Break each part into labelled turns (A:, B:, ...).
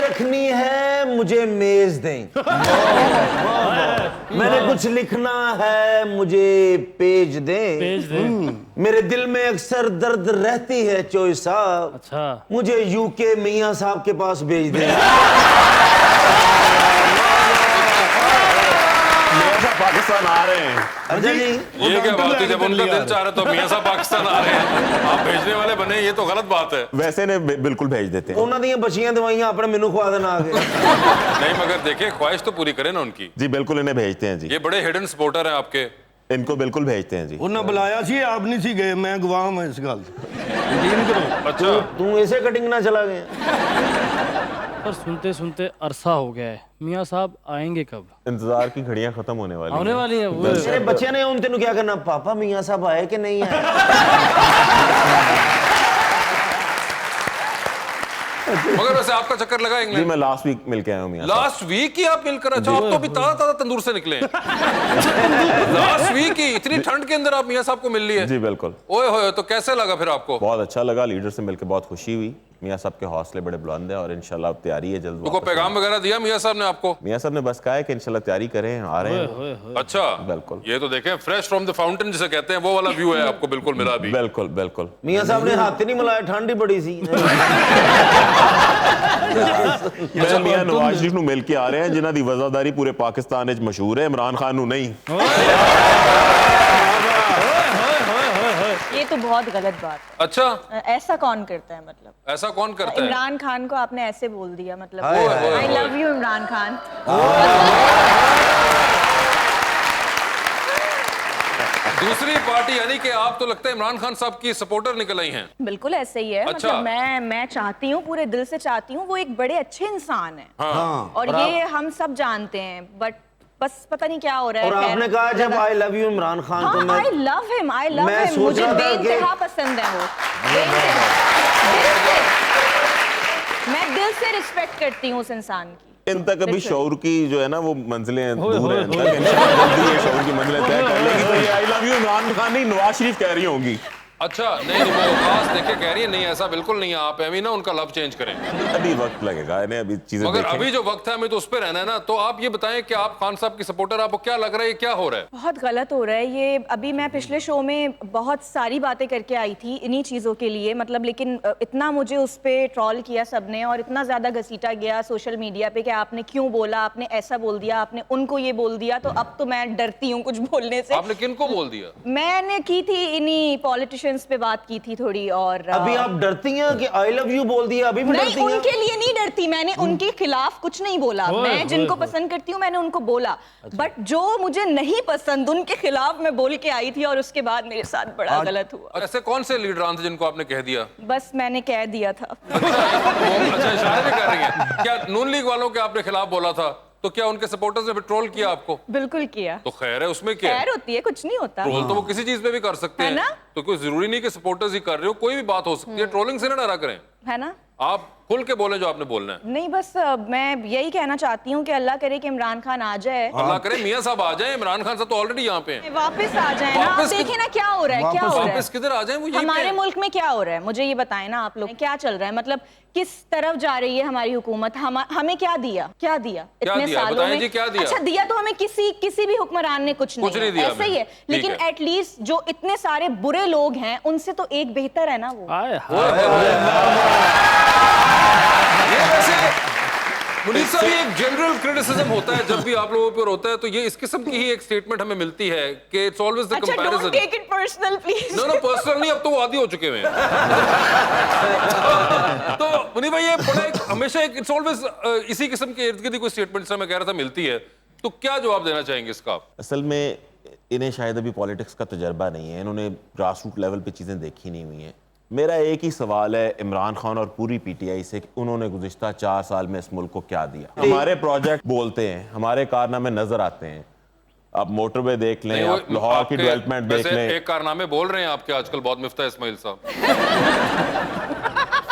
A: देखनी है मुझे मेज दें। मैंने कुछ लिखना है मुझे पेज दें। मेरे दिल में अक्सर दर्द रहती है चोई साहब।
B: अच्छा,
A: मुझे यूके मियां साहब के पास भेज दें।
C: पाकिस्तान आ रहे हैं।
A: अच्छा जी,
D: ये क्या बात है? जब उनका दिल चाह रहा तो मियां साहब पाकिस्तान आ रहे हैं, आप भेजने वाले बने, ये तो गलत बात है।
C: वैसे ने बिल्कुल भेज देते हैं।
A: उन्होंने बचियां दवाइयां अपने मेनू खवा देना आगे।
D: नहीं मगर देखिए, ख्वाहिश तो पूरी करें ना उनकी।
C: जी बिल्कुल इन्हें भेजते हैं जी।
D: ये बड़े हिडन सपोर्टर हैं आपके।
C: इनको बिल्कुल भेजते हैं जी।
E: उन्हें बुलाया सी, आप नहीं सी गए, मैं गवाह हूं इस गल यकीन करो।
D: अच्छा,
A: तू ऐसे कटिंग ना चला गया।
B: पर सुनते सुनते अरसा हो गया है, मियाँ साहब आएंगे कब?
C: इंतजार की घड़ियां खत्म होने वाली
B: होने वाली है वो।
A: मेरे बच्चे ने उन तेन क्या करना, पापा मियां साहब आए कि नहीं आए?
D: मगर वैसे आपका चक्कर लगा
C: जी।
D: इंग्लैंड?
C: मैं लास्ट वीक मिल के आया हूँ मियां साहब।
D: लास्ट वीक ही आप मिलकर? अच्छा, आप तो अभी ताजा ताजा तंदूर से निकले हैं। लास्ट वीक ही इतनी ठंड के अंदर आप मियां साहब को मिल लिए?
C: जी बिल्कुल।
D: ओए होए, तो कैसे लगा फिर आपको?
C: बहुत अच्छा लगा, लीडर से मिलकर बहुत खुशी हुई। मियां साहब के हौसले बड़े बुलंद हैं और इंशाल्लाह तैयारी है जल्द।
D: तो कोई पैगाम वगैरह दिया मियां साहब ने आपको?
C: मियां साहब ने बस कहा है कि इंशाल्लाह तैयारी करें, आ रहे हैं।
D: अच्छा,
C: बिल्कुल।
D: ये तो देखें, फ्रेश फ्रॉम द फाउंटेन जिसे कहते हैं, वो वाला व्यू है आपको बिल्कुल मिला अभी।
C: बिल्कुल बिल्कुल।
A: मियां साहब ने हाथ ही नहीं मिलाया, ठंड ही बड़ी सी।
C: मैं मियां नवाज शरीफ ਨੂੰ मिल के आ रहे हैं जिन्हां दी वफादारी पूरे पाकिस्तान ਵਿੱਚ मशहूर है, इमरान खान ਨੂੰ नहीं।
F: ये तो बहुत गलत बात है।
D: अच्छा,
F: ऐसा कौन करता है? मतलब
D: ऐसा कौन करता है?
F: इमरान खान को आपने ऐसे बोल दिया, मतलब
A: hi, hi,
F: I love you Imran Khan.
D: दूसरी पार्टी यानी कि आप तो लगता है इमरान खान साहब की सपोर्टर निकल आई हैं।
F: बिल्कुल ऐसे ही है।
D: अच्छा।
F: मतलब मैं चाहती हूँ, पूरे दिल से चाहती हूँ, वो एक बड़े अच्छे इंसान है।
D: हाँ।
F: और ये हम सब जानते हैं, बट बस पता नहीं क्या हो रहा है।
A: और आपने कहा जब आई लव यू इमरान खान, तो
F: हाँ,
A: मैं
F: I love him, I love
A: मैं
F: हिम।
A: सोच
F: मुझे
A: रहा था
F: बेइंतहा पसंद है वो, बेइंतहा। दिल से। मैं दिल से रिस्पेक्ट करती हूँ उस इंसान की।
C: इन तक अभी शौर की जो है ना वो मंजिलें दूर हैं, तक इंशाल्लाह जल्दी ये शौर की मंजिलें तय कर लेगी। तो ये आई लव यू इमरान खान नहीं, नवाज शरीफ कह रही होंगी।
D: अच्छा, नहीं वो खास देखे कह रही है, नहीं ऐसा बिल्कुल नहीं है, आप अभी ना उनका लव चेंज करें।
C: अभी वक्त लगेगा इन्हें, अभी चीजें
D: मगर
C: देखें।
D: अभी जो वक्त है हमें तो उस पर रहना है ना। तो आप ये बताएं कि आप खान साहब की सपोर्टर, आपको क्या लग रहा है, ये क्या हो रहा है?
F: बहुत गलत हो रहा है ये। अभी मैं पिछले शो में बहुत सारी बातें करके आई थी इन्हीं चीज़ों के लिए, मतलब, लेकिन इतना मुझे उस पर ट्रॉल किया सबने और इतना ज़्यादा घसीटा गया सोशल मीडिया पे कि आपने क्यों बोला, आपने ऐसा बोल दिया, आपने उनको ये बोल दिया। तो अब तो मैं डरती हूँ कुछ बोलने से।
D: आपने किनको बोल दिया?
F: मैंने की थी इन्हीं पॉलिटिशियंस पे बात की थी थोड़ी। और
A: अभी आप डरती हैं कि आई लव यू बोल दिया? अभी भी
F: नहीं,
A: डरती हैं?
F: उनके लिए नहीं डरती, मैंने उनके खिलाफ कुछ नहीं बोला। मैं जिनको पसंद करती हूँ मैंने उनको बोला, बट जो मुझे नहीं पसंद उनके खिलाफ मैं बोल के आई थी और उसके बाद मेरे साथ बड़ा गलत हुआ।
D: ऐसे कौन से लीडर थे जिनको आपने कह दिया?
F: बस मैंने कह दिया था।
D: अच्छा, इशारे में कर रही हैं क्या? नून लीग वालों के आपने खिलाफ बोला था, तो क्या उनके सपोर्टर्स ने ट्रोल किया आपको?
F: बिल्कुल किया।
D: तो खैर है, उसमें क्या
F: खैर होती है, कुछ नहीं होता।
D: ट्रोल तो वो किसी चीज पे भी कर सकते
F: है
D: हैं
F: ना?
D: तो कोई जरूरी नहीं कि सपोर्टर्स ही कर रहे हो, कोई भी बात हो सकती है। ट्रोलिंग से ना डरा करें,
F: है ना?
D: आप खुल के बोले जो आपने बोलना है।
F: नहीं, बस मैं यही कहना चाहती हूँ कि अल्लाह करे कि इमरान खान आ जाए।
D: अल्लाह करे मियां साहब आ जाए, इमरान खान साहब तो ऑलरेडी यहाँ पे हैं।
F: वापस आ जाए ना। आप
D: वापस
F: देखें ना क्या हो रहा है, क्या हो रहा है।
D: वापस किधर आ जाए? वो यहीं पे
F: हमारे
D: हैं।
F: मुल्क में क्या हो रहा है, मुझे ये बताएं ना आप लोग, क्या चल रहा है? मतलब किस तरफ जा रही है हमारी हुकूमत? हमें क्या दिया, क्या दिया इतने
D: दिया?
F: सालों
D: बताएं
F: में?
D: जी, क्या दिया?
F: अच्छा, दिया तो हमें किसी भी हुक्मरान ने कुछ
D: नहीं दिया
F: ऐसा ही है।
D: हमें।
F: लेकिन
D: ठीक है।
F: एटलीस्ट जो इतने सारे बुरे लोग हैं उनसे तो एक बेहतर है ना वो।
B: आए
D: ये वैसे मुनीर साहब, ये एक जनरल क्रिटिसिज्म होता है जब भी आप लोगों पर होता है, तो ये इस किस्म की ही एक स्टेटमेंट हमें मिलती है कि इट्स ऑलवेज द
F: अच्छा,
D: comparison.
F: Don't take it personal please.
D: No personal नहीं, अब तो वो आदी हो चुके हैं। तो मुनीर भाई, ये बड़ा एक हमेशा एक इट्स ऑलवेज इसी किस्म के इर्द गिर्द कोई स्टेटमेंट मैं कह रहा था मिलती है, तो क्या जवाब देना चाहेंगे इसका आप?
C: असल में इन्हें शायद अभी पॉलिटिक्स का तजर्बा नहीं है, इन्होंने ग्रास रूट लेवल पे चीज़ें देखी नहीं हुई हैं। मेरा एक ही सवाल है इमरान खान और पूरी पीटीआई से कि उन्होंने गुज़िश्ता 4 साल में इस मुल्क को क्या दिया? हमारे प्रोजेक्ट बोलते हैं, हमारे कारनामे नजर आते हैं। आप मोटरवे देख लें, आप लाहौर की डेवलपमेंट देख लें।
D: एक कारनामे बोल रहे हैं आपके आजकल बहुत मिफ्ता इस्माइल साहब।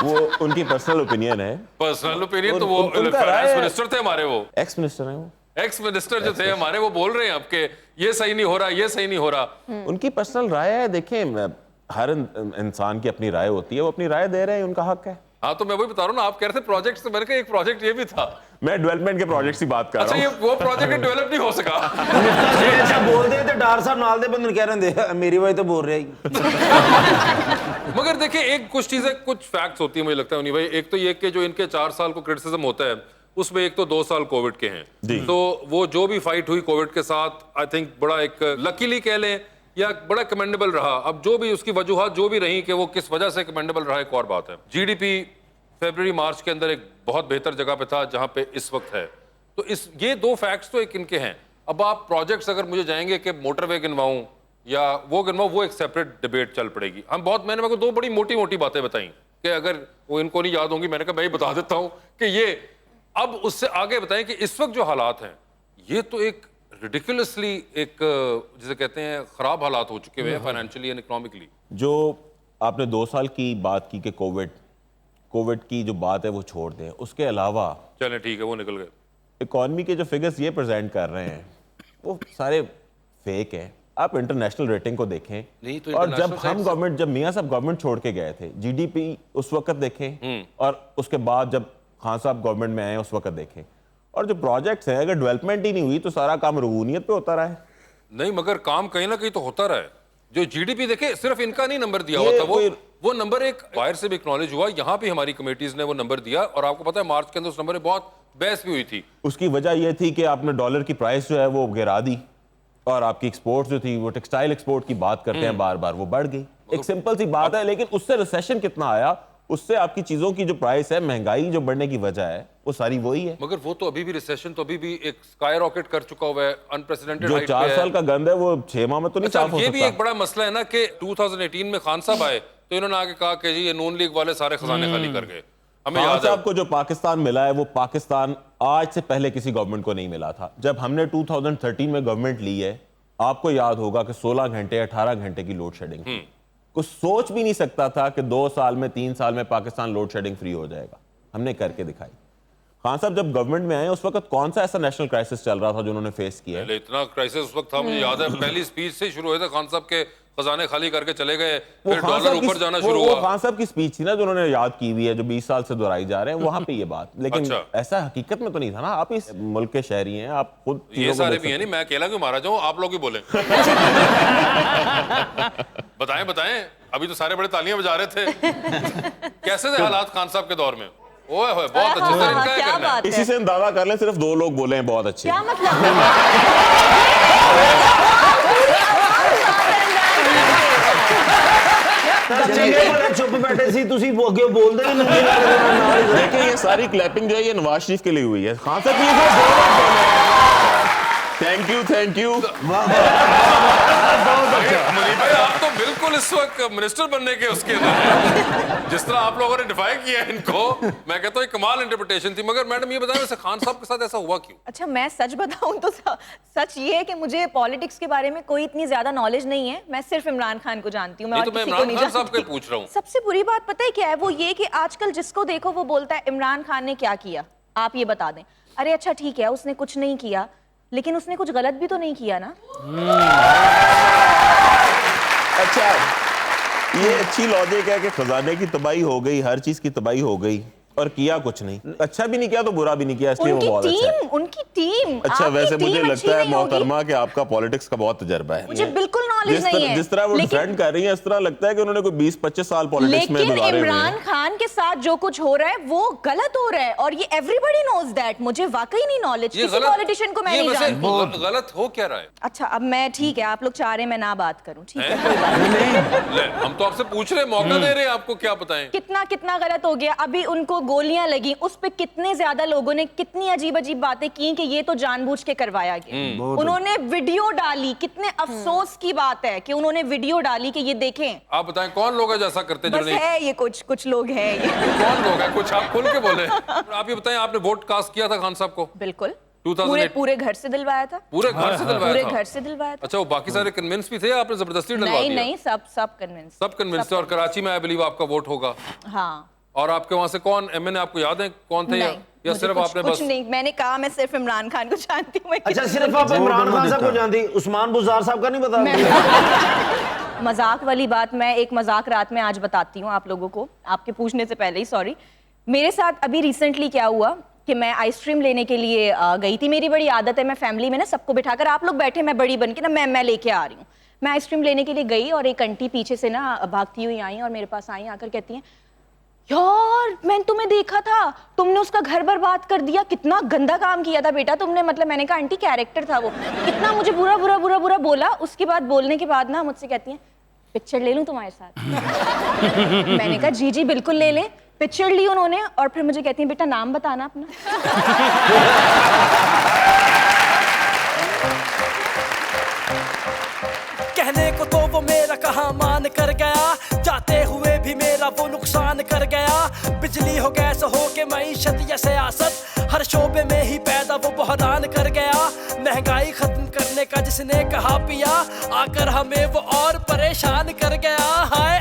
C: वो उनकी पर्सनल ओपिनियन है।
D: पर्सनल ओपिनियन तो वो
C: उनका राय
D: फाइनेंस
C: है।
D: मिनिस्टर थे हमारे, वो
C: एक्स मिनिस्टर हैं, वो
D: एक्स मिनिस्टर जो थे हमारे, वो बोल रहे हैं आपके ये सही नहीं हो रहा, ये सही नहीं हो रहा।
C: उनकी पर्सनल राय है। देखें, हर इंसान की अपनी राय होती है, वो अपनी राय दे रहे हैं, उनका हक है।
D: हाँ तो मैं वही बता रहा हूँ ना, आप कह रहे थे प्रोजेक्ट से, मैंने कहा एक प्रोजेक्ट ये भी था।
C: मैं डेवलपमेंट के प्रोजेक्ट्स की बात कर
D: अच्छा,
C: रहा
D: ये
C: हूँ।
D: वो प्रोजेक्ट डेवलप नहीं हो सका।
A: अच्छा बोल दे तो डार साहब नाल दे बंदे कह रहे थे मेरी वजह तो बोल रहे ही।
D: मगर देखिए, एक कुछ चीजें, कुछ फैक्ट्स होती है मुझे लगता है उन्हीं भाई। एक तो ये कि जो इनके 4 साल को क्रिटिसिज्म होता है, उसमें एक तो 2 साल कोविड के हैं, तो वो जो भी फाइट हुई कोविड के साथ, आई थिंक बड़ा एक लकीली कह लें या बड़ा कमेंडेबल रहा। अब जो भी उसकी वजूहात जो भी रही कि वो किस वजह से कमेंडेबल रहा, एक और बात है। जीडीपी फरवरी मार्च के अंदर एक बहुत बेहतर जगह पे था जहां पे इस वक्त है। तो इस ये 2 फैक्ट्स तो एक इनके हैं। अब आप प्रोजेक्ट्स अगर मुझे जाएंगे कि मोटरवे गिनवाऊं या वो गिनवाऊं, वो एक सेपरेट डिबेट चल पड़ेगी। हम बहुत, मैंने मेरे को 2 बड़ी मोटी मोटी बातें बताई कि अगर वो इनको नहीं याद होंगी, मैंने कहा मैं ही बता देता हूं कि ये, अब उससे आगे बताएं कि इस वक्त जो हालात हैं, ये तो एक रिडिकुलसली एक जिसे कहते हैं खराब हालात हो चुके हुए हैं फाइनेंशियली एंड इकोनॉमिकली।
C: जो आपने 2 साल की बात की कि कोविड की जो बात है वो छोड़ दें, उसके अलावा
D: चलें ठीक है, वो निकल गए।
C: इकॉनमी के जो फिगर्स ये प्रेजेंट कर रहे हैं वो सारे फेक हैं। आप इंटरनेशनल रेटिंग को देखें,
D: नहीं तो
C: और जब
D: international
C: हम
D: sites-
C: गवर्नमेंट, जब मियां साहब गवर्नमेंट छोड़ के गए थे, जीडीपी उस वक्त देखें और उसके बाद जब खान साहब गवर्नमेंट में आए उस वक्त देखें, और जो प्रोजेक्ट्स हैं, अगर डेवलपमेंट ही नहीं हुई तो सारा काम रगूनियत पे होता रहा है।
D: नहीं, मगर काम कहीं ना कहीं तो होता रहा है। जो जीडीपी देखे, सिर्फ इनका नहीं नंबर दिया हुआ
C: ये
D: था, वो नंबर एक बाहर से भी एक्नॉलेज हुआ, यहाँ भी हमारी कमेटीज ने वो नंबर दिया, और आपको पता है मार्च के अंदर उस नंबर में बहुत बहस भी हुई थी।
C: उसकी वजह यह थी कि आपने डॉलर की प्राइस जो है वो गिरा दी, और आपकी एक्सपोर्ट जो थी, वो टेक्सटाइल एक्सपोर्ट की बात करते हैं बार बार, वो बढ़ गई। एक सिंपल सी बात है, लेकिन उससे रिसेशन कितना आया, उससे आपकी चीजों की जो प्राइस है, महंगाई जो बढ़ने की वजह है, वो सारी वही है।
D: मगर वो तो अभी भी रिसेशन तो अभी भी एक स्काई रॉकेट कर चुका हुआ है, अनप्रेसिडेंटेड
C: जो
D: हाइट
C: 4
D: पे
C: साल
D: है।
C: का गंद है वो 6 माह में तो नहीं
D: अच्छा,
C: साफ हो
D: ये भी
C: सकता।
D: एक बड़ा मसला है ना कि 2018 में खान साहब आए तो इन्होंने आके कहा कि जी ये नून लीग वाले सारे खजाने खाली कर गए। हमें
C: खान
D: याद है
C: साहब को जो पाकिस्तान मिला है, वो पाकिस्तान आज से पहले किसी गवर्नमेंट को नहीं मिला था। जब हमने 2013 में गवर्नमेंट ली है, आपको याद होगा कि 16 घंटे 18 घंटे की लोड शेडिंग थी। कुछ सोच भी नहीं सकता था कि 2 साल में 3 साल में पाकिस्तान लोड शेडिंग फ्री हो जाएगा। हमने करके दिखाई। खान साहब जब गवर्नमेंट में आए उस वक्त कौन सा ऐसा नेशनल क्राइसिस चल रहा था जो उन्होंने फेस किया है?
D: पहले इतना क्राइसिस उस वक्त था, मुझे याद है पहली स्पीच से शुरू हुए थे, खान साहब के खजाने खाली करके चले गए, फिर
C: खान
D: डॉलर
C: साहब की-
D: ऊपर जाना
C: वो-
D: शुरू
C: वो
D: हुआ।
C: खान साहब की स्पीच थी ना जो उन्होंने याद की हुई है, जो 20 साल से दोहराई जा रहे हैं, वहां पे ये बात। लेकिन
D: अच्छा।
C: ऐसा हकीकत में तो नहीं था ना। आप इस मुल्क के शहरी हैं, आप खुद
D: ये
C: चीजों को
D: सारे
C: देख
D: भी हैं,
C: सकते
D: नहीं मैं अकेला क्यों मारा जाऊं, आप लोग ही बोले। बताएं बताएं, अभी तो सारे बड़े तालियां बजा रहे थे। कैसे थे हालात खान साहब के दौर में? ओए होए, बहुत अच्छे से इनका
F: क्या
D: करना है।
F: बात
C: इसी
F: है,
C: से हम दावा कर लें, सिर्फ 2 लोग बोले हैं बहुत अच्छे।
F: क्या मतलब
A: चंगे भले चुप बैठे सी, तुसी अगे बोलदे नहीं मुझे लगदा
C: देखिए ये सारी क्लैपिंग जो है ये नवाज शरीफ के लिए हुई है। खान साहब की ये सिर्फ 2 लोग बोले हैं। Thank you.
D: मुनीब भाई, आप तो बिल्कुल इस वक्त मिनिस्टर बनने के उसके अंदर हैं। जिस तरह आप लोगों ने डिफाइन किया है इनको, मैं कहता हूँ कमाल इंटरप्रिटेशन थी। मगर मैडम ये बताएं, वैसे खान साहब के साथ ऐसा हुआ क्यों?
F: अच्छा, मैं सच बताऊं तो सच ये है कि मुझे पॉलिटिक्स के बारे में कोई इतनी ज्यादा नॉलेज नहीं है। मैं सिर्फ इमरान खान को जानती हूँ, मैं
D: नहीं,
F: और
D: तो मैं
F: किसी को
D: इमरान
F: नहीं
D: खान साहब
F: जानती।
D: को पूछ रहा हूँ।
F: सबसे बुरी बात पता है क्या है? वो ये कि आजकल जिसको देखो वो बोलता है इमरान खान ने क्या किया, आप ये बता दें। अरे अच्छा ठीक है, उसने कुछ नहीं किया, लेकिन उसने कुछ गलत भी तो नहीं किया ना।
C: अच्छा, ये अच्छी लॉजिक है कि खजाने की तबाही हो गई, हर चीज की तबाही हो गई, और किया कुछ नहीं। अच्छा भी नहीं किया तो बुरा भी नहीं किया, इसलिए वो बहुत अच्छा है।
F: उनकी टीम
C: अच्छा,
F: आपकी
C: वैसे
F: टीम
C: मुझे
F: अच्छी
C: लगता है
F: नहीं होगी।
C: मोहतरमा कि आपका पॉलिटिक्स का बहुत तजर्बा है।
F: मुझे बिल्कुल नॉलेज नहीं है।
C: जिस तरह वो
F: लेकिन-
C: डिफेंड कर रही है, इस तरह लगता है कि उन्होंने कोई 20-25 साल पॉलिटिक्स में
F: लेकिन
C: गुजारे हुए
F: इमरान
C: हैं।
F: खान के साथ जो कुछ हो रहा है वो गलत हो रहा है, और ये एवरीबॉडी नोज दैट। मुझे वाकई नहीं नॉलेज,
D: ये
F: किसी पॉलिटिशियन को मैं
D: ये
F: नहीं
D: वैसे
F: जानती।
D: गलत हो क्या रहा है?
F: अच्छा, अब मैं ठीक है, आप लोग चाह रहे हैं मैं ना बात करूं, ठीक है, कोई बात नहीं।
D: ले, हम तो आपसे पूछ रहे, मौका दे रहे हैं, आपको क्या बताएं?
F: कितना कितना गलत हो गया। अभी उनको गोलियां लगी, उस पे कितने ज्यादा लोगों ने कितनी अजीब अजीब बातें की कि ये तो जानबूझ के करवाया गया। उन्होंने वीडियो डाली, कितने अफसोस की बात है कि उन्होंने वीडियो डाली कि ये देखें।
D: आप बताएं कौन लोग हैं जैसा करते जो
F: बस
D: नहीं?
F: है ये कुछ लोग हैं ये।
D: कौन लोग हैं? कुछ आप खुल के बोले। आप ये बताएं, आपने वोट कास्ट किया था खान साहब को?
F: बिल्कुल,
D: 2008
F: पूरे घर से दिलवाया था।
D: पूरे घर से दिलवाया
F: पूरे
D: था?
F: घर से दिलवाया था।
D: अच्छा, वो बाकी सारे कन्विंस भी थे, आपने जबरदस्ती डलवा
F: नहीं
D: दिया?
F: नहीं, सब कन्विंस।
D: सब कन्विंस थे। और कराची में आई बिलीव आपका वोट होगा।
F: हाँ,
D: और आपके वहां से कौन एमएनए आपको याद है कौन थे? या
F: मुझे
D: सिर्फ
F: कुछ,
D: आपने
F: कुछ
D: बस
F: नहीं, मैंने कहा मैं सिर्फ इमरान खान को जानती हूँ।
A: अच्छा, सिर्फ आप इमरान खान साहब को जानती, उस्मान बुज़ार साहब का नहीं बता?
F: मजाक वाली बात मैं एक मजाक रात में आज बताती हूँ आप लोगों को, आपके पूछने से पहले ही, सॉरी। मेरे साथ अभी रिसेंटली क्या हुआ कि मैं आइसक्रीम लेने के लिए गई थी। मेरी बड़ी आदत है, मैं फैमिली में ना सबको बिठाकर, आप लोग बैठे, मैं बड़ी बन के ना मैं लेके आ रही हूँ। मैं आइसक्रीम लेने के लिए गई और एक आंटी पीछे से ना भागती हुई आई और मेरे पास आई, आकर कहती हैं, यार मैंने तुम्हें देखा था, तुमने उसका घर बर्बाद कर दिया, कितना गंदा काम किया था बेटा तुमने। मतलब मैंने कहा आंटी कैरेक्टर था वो, कितना मुझे बुरा बुरा बुरा बुरा बोला। उसके बाद बोलने के बाद ना मुझसे कहती हैं, पिक्चर ले लूं तुम्हारे साथ? मैंने कहा जी जी बिल्कुल ले लें। पिक्चर ली उन्होंने और फिर मुझे कहती हैं, बेटा नाम बताना अपना।
G: कहने को तो वो मेरा कहा मान कर गया, जाते हुए भी मेरा वो नुकसान कर गया। बिजली हो गैस हो के मईशत या सियासत, हर शोबे में ही पैदा वो बहरान कर गया। महंगाई खत्म करने का जिसने कहा पिया, आकर हमें वो और परेशान कर गया। हाय